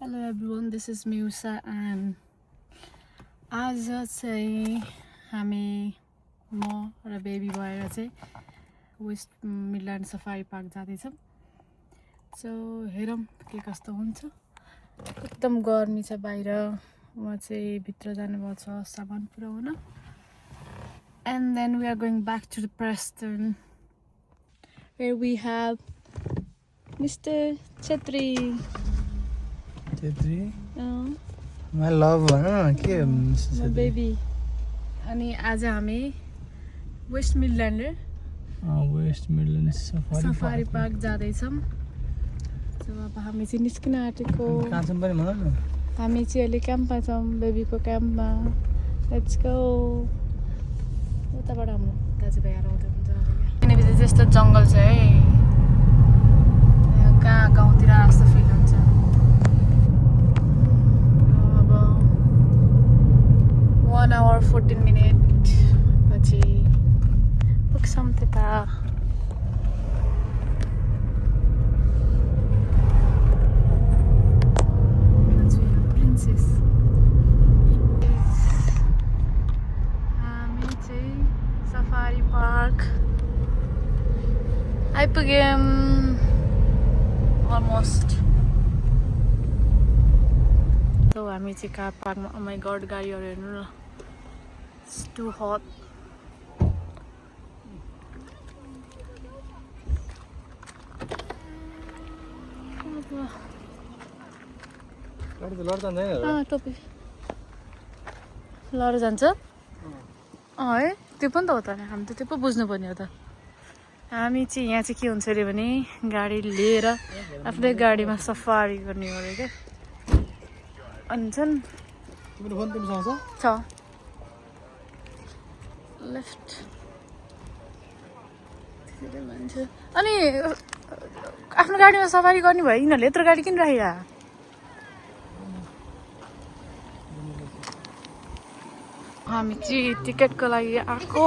Hello everyone, this is Musa and आज चाहिँ हामी म र बेबी भएर चाहिँ वेस्ट मिडल्यान्ड सफारी पार्क जाँदैछौँ। सो हेरौँ के कस्तो हुन्छ। एकदम गर्मी छ बाहिर। म चाहिँ भित्र जानुभएको छ सामान पुऱ्याउन। And then we are going back to the Preston where we have Mr. Chetri. My love के my baby. अनि आज हामी वेस्ट मिडल्यान्ड सफारी पार्क जाँदैछौँ। अब हामी चाहिँ निस्किन आँटेको। हामी चाहिँ अहिले क्याम्पमा छौँ, बेबीको क्याम्पमा। Let's go. उताबाट हाम्रो दाजुभाइ आउँदै हुन्छ। किनभने जस्तो जङ्गल छ है, कहाँ गाउँतिर जस्तो फिल हुन्छ। अब 1 hour 14 minutes पछि पुग्छौँ त्यता। प्रिन्सेस हामी चाहिँ सफारी पार्क आइपुग्यौँ अलमोस्ट। So हामी चाहिँ कार पार्कमा। Oh my god, गाडीहरू हेर्नु न, it's too hot. टोपी लडेर जान्छ है, त्यो पनि त हो त। हामी त त्यो पो बुझ्नुपर्ने हो त। हामी चाहिँ यहाँ चाहिँ के हुन्छ अरे भने गाडी लिएर आफ्नै गाडीमा सफारी गर्ने हो अरे क्या। अनि चाहिँ छ लेफ्ट मान्छे। अनि आफ्नो गाडीमा सफारी गर्ने भयो, यिनीहरूले यत्रो गाडी किन राखेका? हामी चाहिँ टिकटको लागि आएको।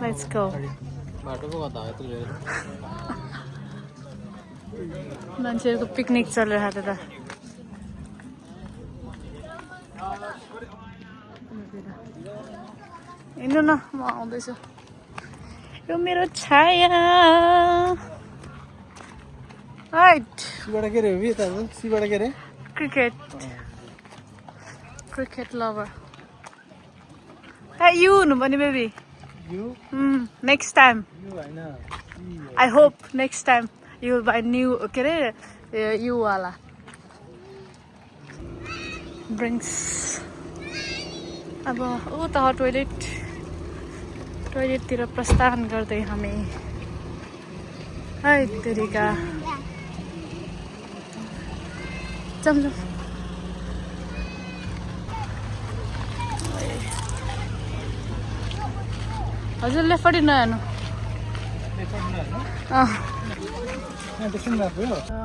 Let's go. मान्छेहरूको पिकनिक चलिरहेको थियो त। हिँड्नु न, म आउँदैछु। यो मेरो छाया। राइट। Cricket lover. यु हुनुपर्ने baby. Next time I hope next time you will by new के अरे यु वाला ड्रिङ्क्स। अब उता टोइलेटतिर प्रस्थान गर्दै हामी। है तेरिका जाऊँ। हजुर लेफ्टपट्टि नहेर्नु।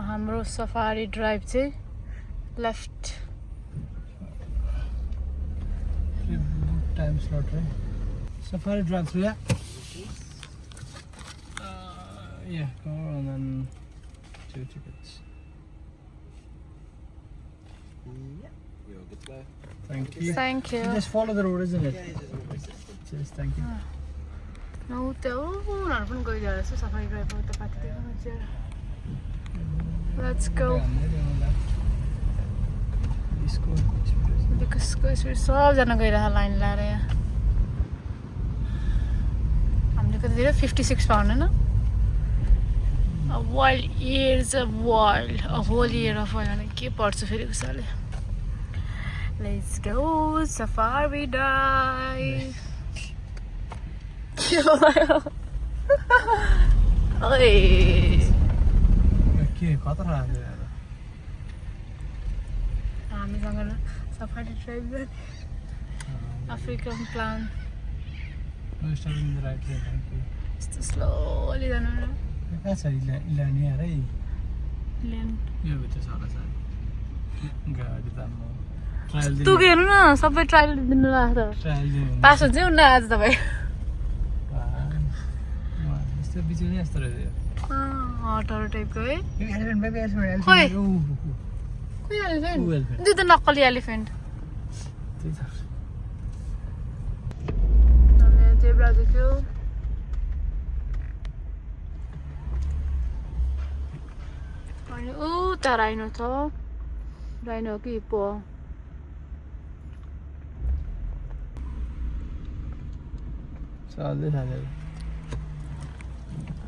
हाम्रो सफारी ड्राइभ चाहिँ लेफ्ट। टाइम स्लॉट है safari drive through. Yeah, go on and 2 tickets. Yeah, you're good to go. Thank you. Thank you. Just follow the road, isn't it? Yeah, Cheers, thank you. No, uनीहरू पनि गइरहेको छ safari drive उता पाथिदेखि मान्छे। Let's go. Disco सबजना गइरहेको line लाएर यहाँ। हामीले कति धेरै 56 पाउन्ड होइन। A wild years of wild, a whole year of wild भने के पर्छ फेरि उसले। Let's go safari drive. के भयो? ओए के खतरा लाग्यो यार। हामीसँग सफारी ड्राइभ गर्ने African plan. No, start in the right way, thank you. यस्तो स्लोली जानु न। कहाँ छ इलानी यार है? लेन यो भित्र सारा छ। गाडी त म ट्रायल तँ हेर्नु न, सबै ट्रायल दिनु लाग्छ। ट्रायल दिनु पास हुन्छ नि आज तपाईँ। त्यो बिचमा नि यस्तो रहेछ यो हटहरू टाइपको है एलिफेन्ट बेबी एलिफेन्ट खोइ। एलिफेन्ट खोइ एलिफेन्ट ऊ एलिफेन्ट त्यो त नक्कली एलिफेन्ट त्यही त हामीले जेब्रा देख्यो अनि उता राइनो छ राइनो हो कि हिप्पो हो चल्दै थाल्यो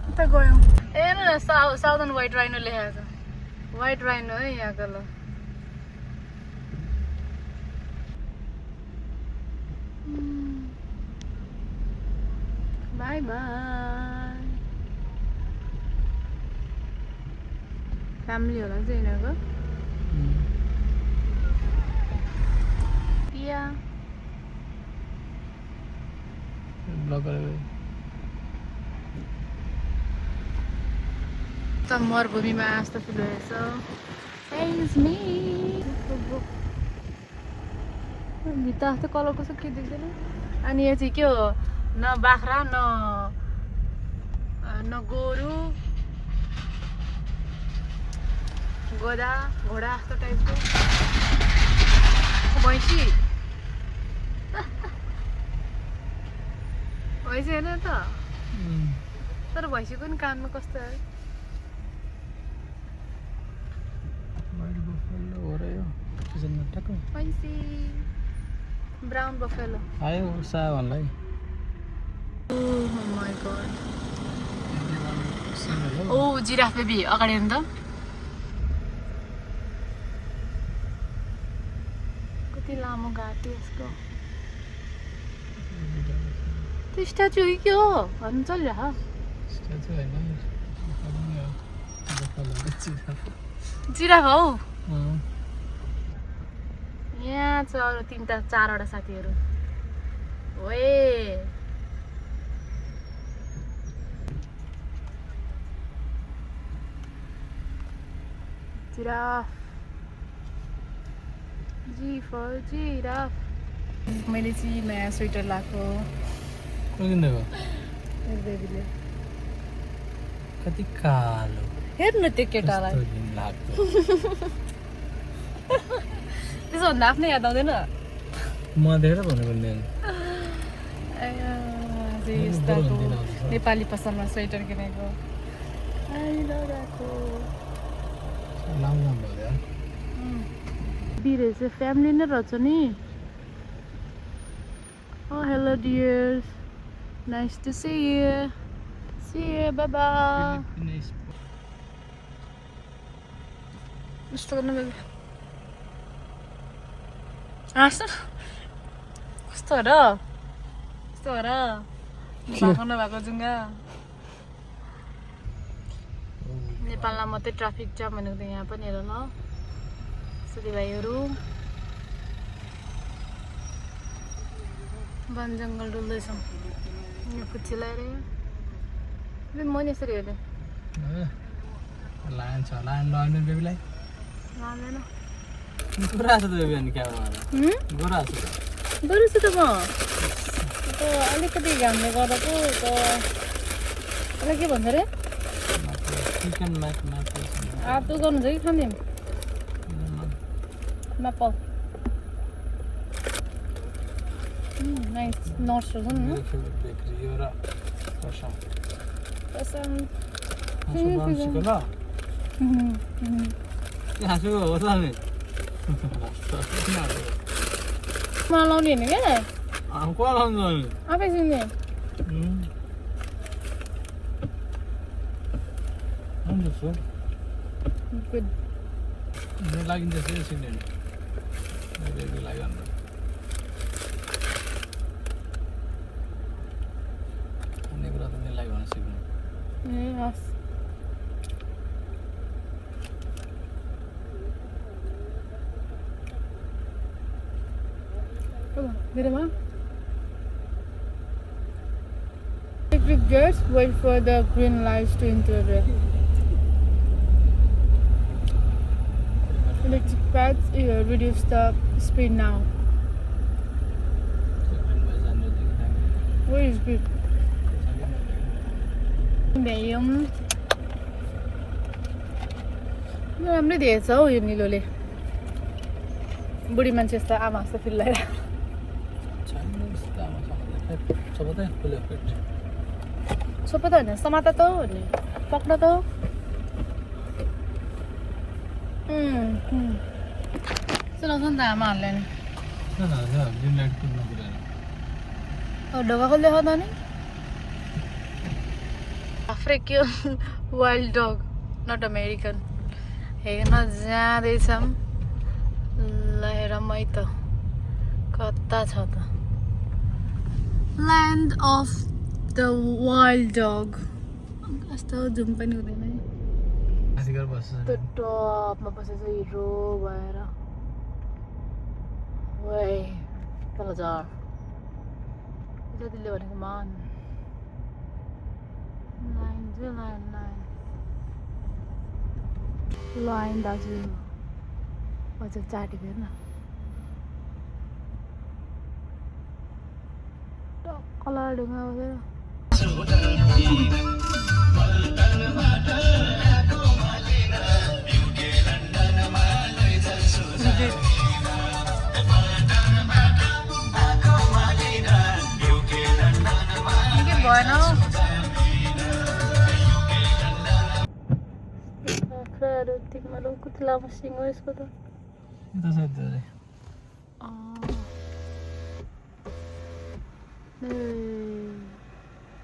उता गयौँ हेर्नु न साउदर्न व्हाइट राइनो लेखेको छ व्हाइट राइनो है यहाँको ल बाई बाई फ्यामिली होला चाहिँ यिनीहरूको पिया ब्लक गरेको त मरुभूमिमा जस्तो फिल भइरहेछ भित्ता जस्तो कलर कस्तो के देख्दैन अनि यो चाहिँ के हो न बाख्रा न गोरु घोडा जस्तो टाइपको भैँसी भैँसी होइन त तर भैँसीको नि कानमा कस्तो है भैँसी ब्राउन बफेलो आयो साया भन्लाई ओ जिराफ बेबी अगाडि हेर्नु त कति लामो घाँटी यसको त्यो स्ट्याचु हो कि के हो भन्नु चलिरह जिराफ हौ यहाँ छ अरू 3-4वटा साथीहरू ओए जिराफ जी फर जिराफ मैले चाहिँ नयाँ स्वेटर लगाएको बेबीले कति कालो हेर्नु न त्यो केटालाई त्यसो भन्दा आफ्नै याद आउँदैन म देखेर भनेको नि यस्ताको नेपाली पसलमा स्वेटर किनेको बिरेछ फ्यामिली नै रहेछ नि Oh, hello dears. Nice to see you. See you. Bye bye. यस्तो गर्नु बेबी कस्तो हो र कस्तो हो र भएको नभएको जुङ्गा नेपालमा मात्रै ट्राफिक जाम भनेको त यहाँ पनि हेर ल साथीभाइहरू वन जङ्गल डुल्दैछौँ यो पुच्ची लगाएर म नि यसरी हेर्ने लायन छ लायन लगाउने बेबीलाई लाँदैन गोरा छ त बेबी अनि क्यामेरामा गोरा छ गरु छु त म अलिकति घामले गर्दा पो यसलाई के भन्छ अरे चिकन आतो गर्नु छ कि खाने म्यापल नाइस नट्सहरू छन् नि यो र कसम कसम हाँसु हो त नि मलाई लाउने होइन क्या को लाउँछ नि आफै सुन्ने गुड मेरो लागि त चाहिँ सिक्ने बेबी लागि अन्त अन्य कुरा त मेरो लागि भन्न सिक्नु ए हस् मेरोमा electric gates wait for the green lights to integrate. Electric pads reduce the speed now. Where is good? भ्यायौँ राम्रै दिएछ हौ यो निलोले बुढी मान्छे जस्तो आमा जस्तो फिल लगाएर सोपा त होइन समाता त हो नि पक्न त हो चलाउँछ नि त आमाहरूले नि ढोका खोल्दै देखाउँदा नि African wild dog, not American. हेर्न जाँदैछौँ ल हेर मै त कता छ त ल्यान्ड अफ द वाइल्ड डग कस्तो जुम पनि हुँदैन है त्यो टपमा बसेछ हिरो भएर वे तल झर जतिले भनेको मन लाइन चाहिँ लाइन लाइन लाइन दाजु अझ चाटेको हेर्न टक्कला ढुङ्गा बसेर भएन हौ बाख्राहरू तिमीहरू कति लामो सिङ हो यसको त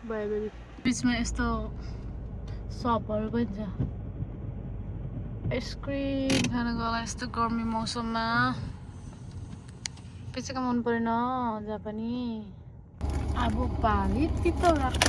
भयो बिचमा यस्तो सपहरू पनि छ आइसक्रिम खानको होला यस्तो गर्मी मौसममा पिछेको मन परेन जहाँ पनि अब पानी तितो लाग्छ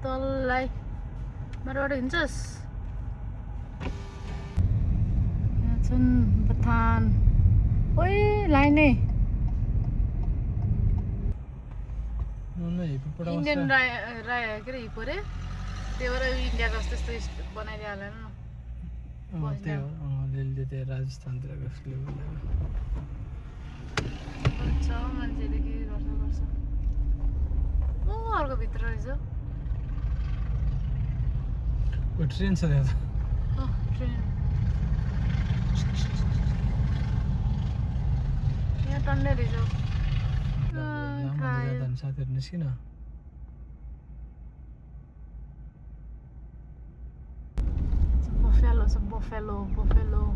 तललाई माथिबाट हिँड्छस् यहाँ छन् बथान ओइ लाइनै इन्डियन राई के अरे हिपो रे त्यही भएर इन्डियाको जस्तो यस्तो बनाइदियो होला न राजस्थानतिर मान्छेले के गर्छ ओ अर्को भित्र रहेछ ट्रेन छ त्यहाँ ट्रेन यहाँ टन्नै रहेछ साथीहरू निस्किन Buffalo.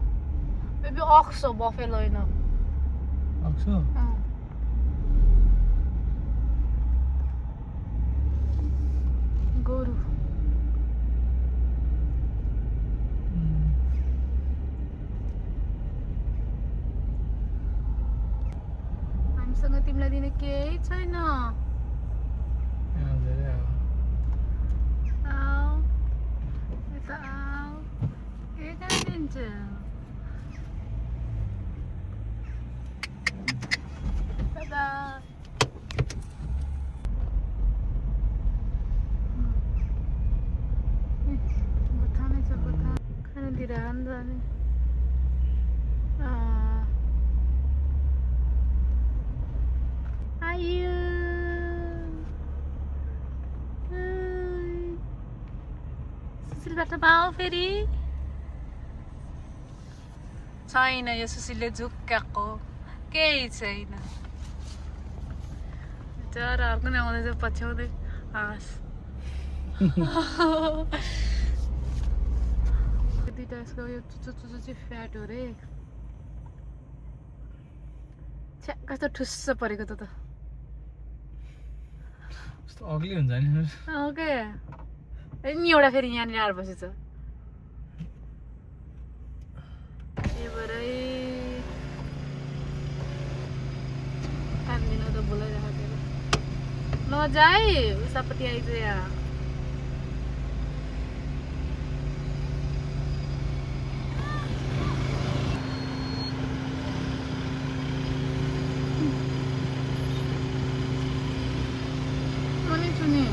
Maybe ox or buffalo, you know. Oxo? Guru. हामीसँग तिमीलाई दिने केही छैन खानातिर जाने आयो सुशीलबाट पाऊ फेरि छैन यो सुशीलले झुक्काको केही छैन चराहरूको नि आउँदैछ पछ्याउँदै हाँस दुईटा यसको यो चुचो चाहिँ फ्याट हो रे छ्या कस्तो ठुस्स परेको त अग्ली हुन्छ नि ओके नि एउटा फेरि यहाँनिर आएर बसेछ त्यही भएरै बोलाइरहेको थियो नजाए उसापट्टि आइज यहाँ मैले सुने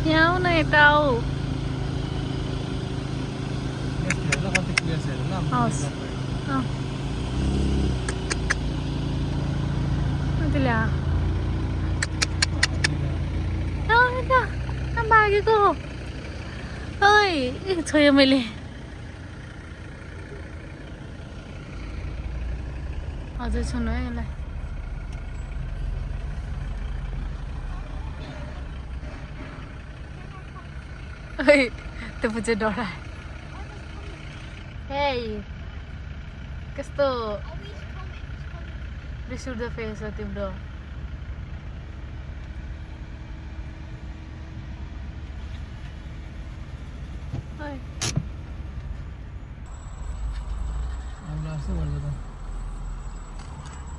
यहाँ आऊ न यता आऊ हवस् ल्या भागेको ओइ छोयो मैले हजुर छुनु है यसलाई ओइ त्यो पछि डराए हे कस्तो रिस उठ्दो फेस हो तिम्रो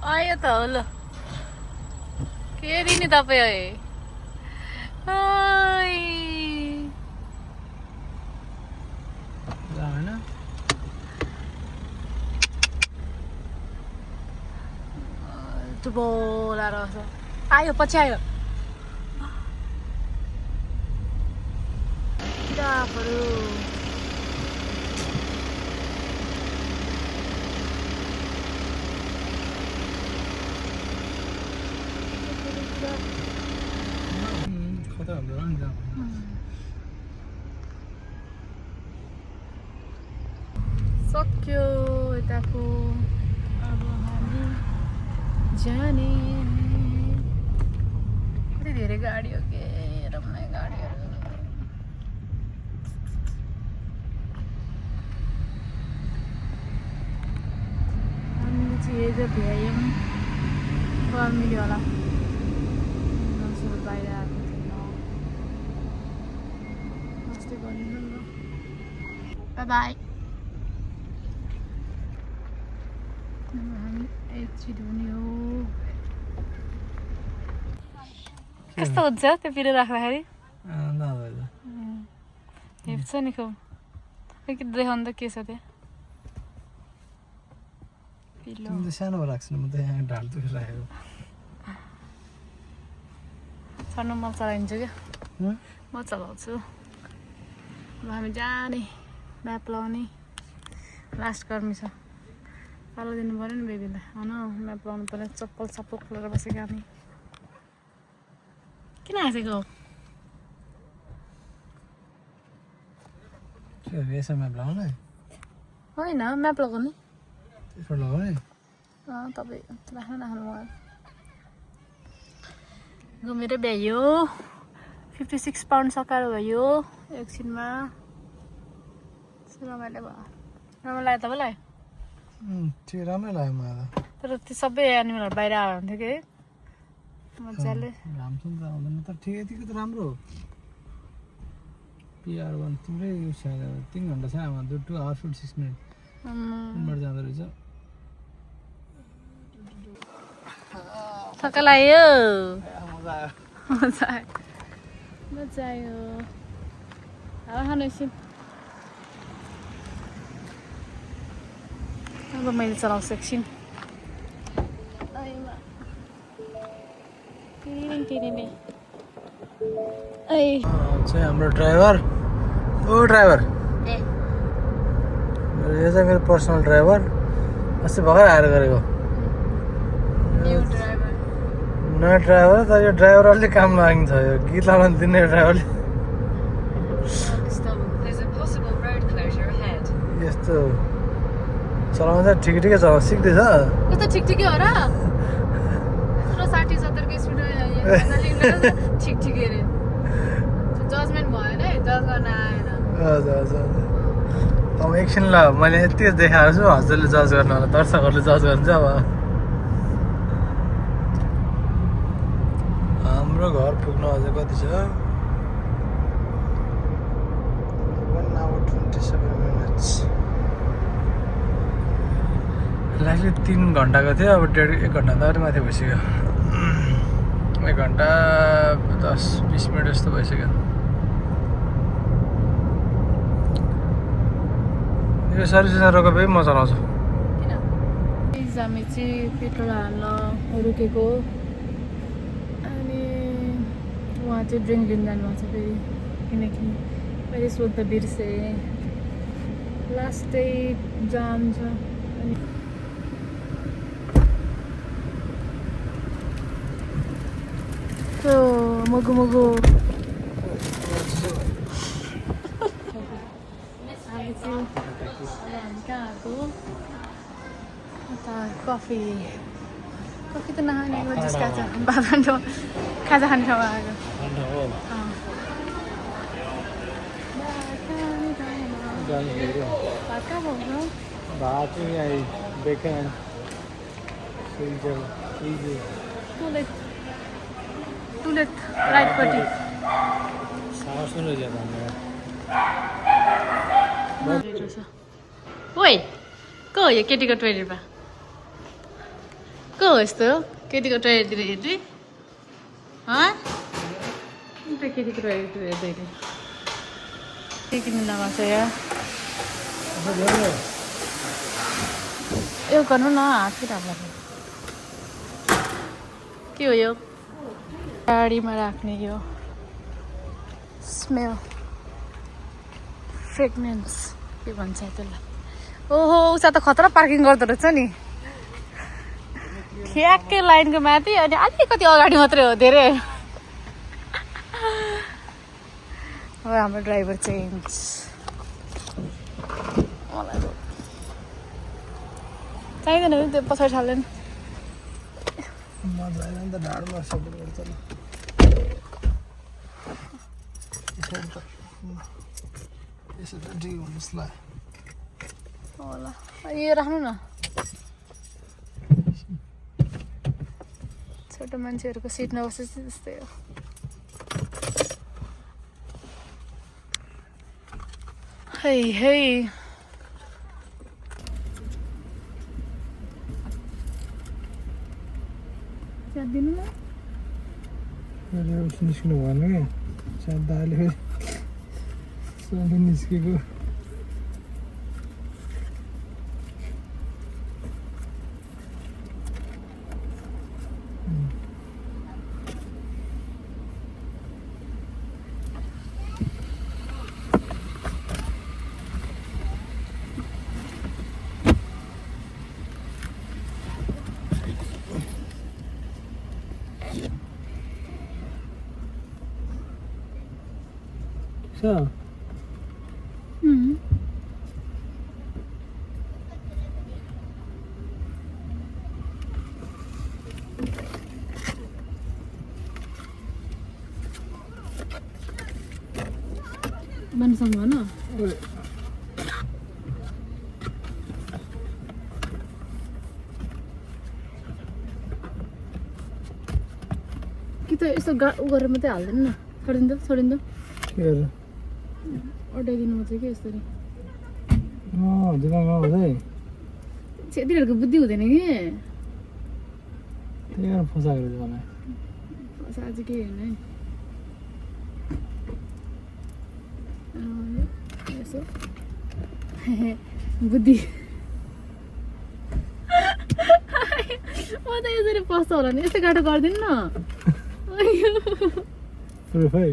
आयो त हो ल के दिने तपाईँ बोला रहेछ आयो पछि आयो किताबहरू सक्यो यताको अब हामी जाने कति धेरै गाडी हो के रमाइ गाडीहरू हामीले चाहिँ हिजो भ्यायौँ गर्मीले होला बाहिर आएको थिएन अस्ति गर्नु बाई एकछिन हुने हो कस्तो हुन्छ त्यो पिरो राख्दाखेरि हेप्छ नि खुब एकचोटि देखाउनु त के छ त्यहाँ पिलो सानो राख्छु म त यहाँ ढाल दुखेर राखेको छर्नु म चलाइन्छु क्या म चलाउँछु अब हामी जाने म्याप लाउने लास्ट गर्मी छ पालो दिनु पऱ्यो नि बेबीलाई होइन म्याप लाउनु पऱ्यो चप्पल सप्पल खोलेर बसेको हामी किन हाँसेको म्याप लगाउने होइन म्याप लगाउने लगाउने तपाईँ राख्नु भयो घुमेर भ्यायो 56 पाउन्ड सकाएर भयो एकछिनमा रमाइलो भयो राम्रो लाग्यो तपाईँलाई ठिक राम्रै लाग्यो मलाई तर त्यो सबै एनिमलहरू बाहिर आएर हुन्थ्यो कि मजाले राम्रोसँग त आउँदैन तर ठिक यतिको त राम्रो हो पिआर वान तिम्रै 3 घन्टा छ आमा 2 hours 46 minutes उनबाट जाँदो रहेछ थका लाग्यो मजा आयो मजा आयो हावा खानु एकछिन अब मैले चलाउँछु एकछिन चाहिँ हाम्रो ड्राइभर ओ ड्राइभर यो चाहिँ मेरो पर्सनल ड्राइभर अस्ति भर्खर हायर गरेको नयाँ ड्राइभर तर यो ड्राइभर अलिक काम लाग्छ यो गीत लाउन दिने ड्राइभरले यस्तो चलाउनु चाहिँ ठिकै ठिकै चलाउनु सिक्दैछ कस्तो ठिक ठिकै हो र 60-70 को स्पिड ठिक ठिकै अरे जजमेन्ट भएन है जज गर्न आएन हजुर हजुर अब एकछिन ल मैले यति देखाएको छु हजुरले जज गर्नु होला दर्शकहरूले जज गर्छ अब हाम्रो घर पुग्नु अझै कति छ एक्चुली 3 घन्टाको थियो अब 1.5 घन्टा त अलिक माथि भइसक्यो 1 घन्टा 10-20 मिनट जस्तो भइसक्यो यो सर्भिसमा रोक्यो भने म चलाउँछु हामी चाहिँ पेट्रोल हाल्न रुकेको अनि उहाँ चाहिँ ड्रिङ्क लिन जानुभएको छ फेरि किनकि मैले सोध्दा बिर्सेँ लास्टै जाम छ अनि मगु मगु हामी कहाँ आएको कफी त नखानेको जिस्का छ बाबाको खाजा खाने ठाउँमा आएको भात कहाँ पाउँछ भात चाहिँ बेकन टुलेट राइटपट्टि ओइ को हो यो केटीको टोइलेटमा को हो यस्तो केटीको टोइलेटतिर हेर्दै केटीको टोइलेटतिर हेर्दै के किन्नु लगाएको छ यहाँ यो गर्नु न हात फिटाएको के हो यो गाडीमा राख्ने यो स्मेल फ्रेग्रेन्स के भन्छ त्यसलाई ओहो उसा त खतरा पार्किङ गर्दो रहेछ नि ठ्याक्कै लाइनको माथि अनि अलिकति अगाडि मात्रै हो धेरै अब हाम्रो ड्राइभर चेन्ज मलाई चाहिँदैन नि त्यो पछाडि हाल्दैन होला यो राख्नु न छोटो मान्छेहरूको सिट नबसेपछि त्यस्तै हो है है दिनु न निस्किनु भएन क्या सायद दाले सबै निस्केको So. Bansang mana? Kita iso ugar मात्रै हाल्दैन न छोडिन्दो के गरेर अड्याइदिनु मात्रै के यसरी दिमागमा हुँदै तिनीहरूको बुद्धि हुँदैन कि त्यही भएर फसाएको मलाई आज के होइन यसो बुद्धि म त यसरी पस्छ होला नि यस्तो गाडो गरिदिनु न प्रुफ है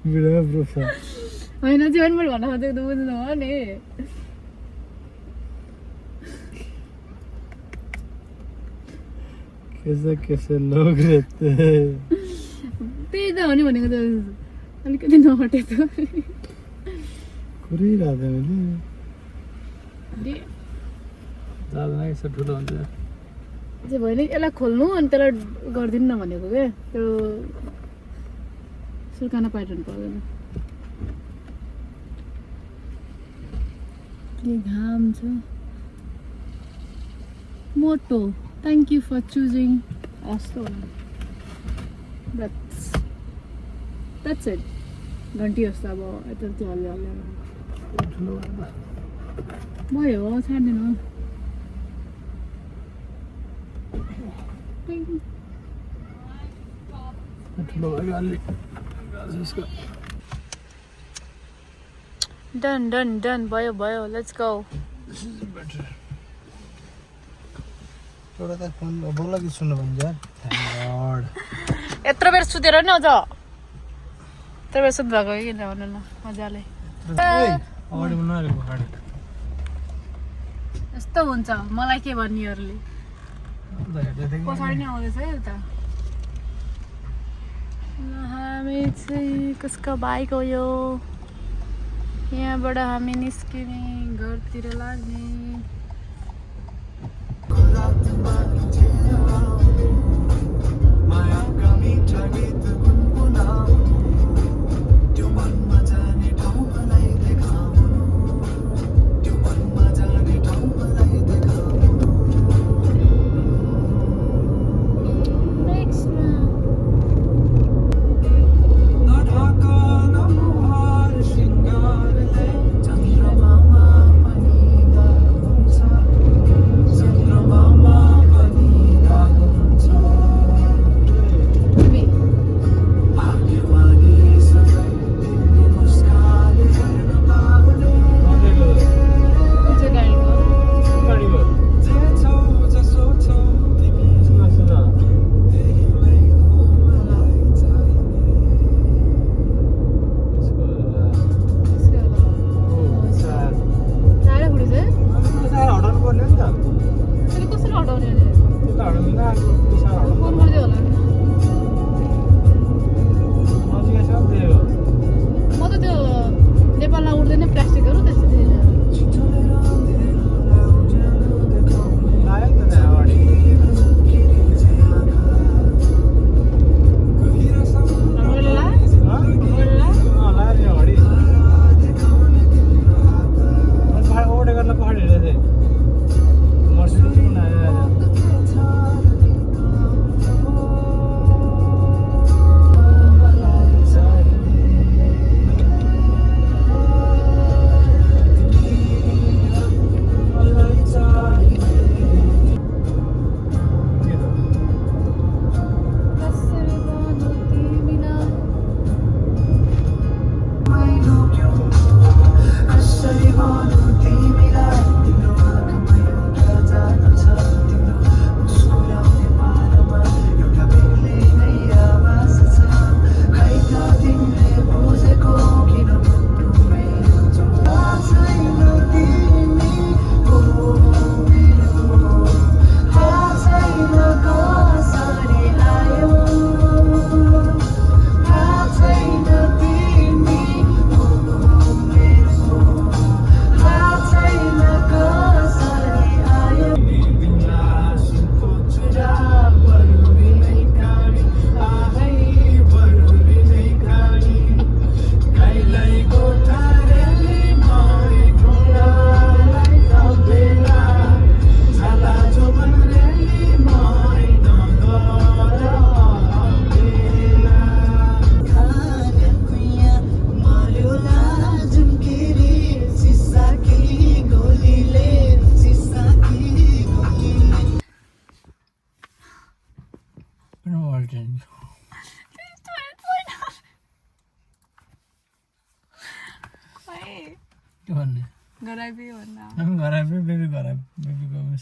भिडियोमा प्रुफ छ होइन जीवन मैले भन्न खोजेको त बुझ्नु हो नि कैसे लोग रहते हैं त्यही त हो नि भनेको त अलिकति नहटेको कुरिरहेको मैले जाँदैन यसो ठुलो हुन्छ जे भयो नि यसलाई खोल्नु अनि त्यसलाई गरिदिनु न भनेको क्या त्यो सुर्कान पाइरहनु पर्दैन के घाम छ मोटो thank you for choosing us that's it घन्टी जस्तो अब यता त्यो हल्ले भयो छाड्दैन ठुलो भयो अलि यसको डन भयो लेट्स गो एउटा त फोन बोल्ला कि सुन्नु भन्छ यार थ्याङ्क गॉड यत्रो बेर सुतेर नि अझ यत्रो बेर सुत भएको किन भन्नु न मजाले अगाडि बनाएको अगाडि यस्तो हुन्छ मलाई के भन्नेहरूले पछाडि नै आउँदैछ है उता हामी चाहिँ कसको बाइक हो यो यहाँबाट हामी निस्किने घरतिर लाग्ने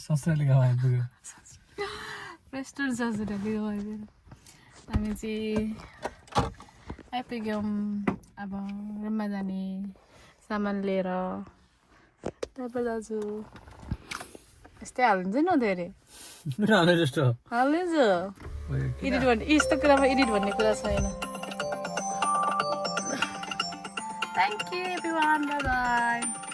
ससुराले गाउँ आइपुग्यो रेस्टुरेन्ट ससुराले गाउँ आइपुग्यो हामी चाहिँ आइपुग्यौँ अब रुममा जाने सामान लिएर तपाईँ दाजु यस्तै हालिन्छ नि धेरै हालिन्छ एडिट भन्ने यस्तो कुरामा एडिट भन्ने कुरा छैन thank you everyone by by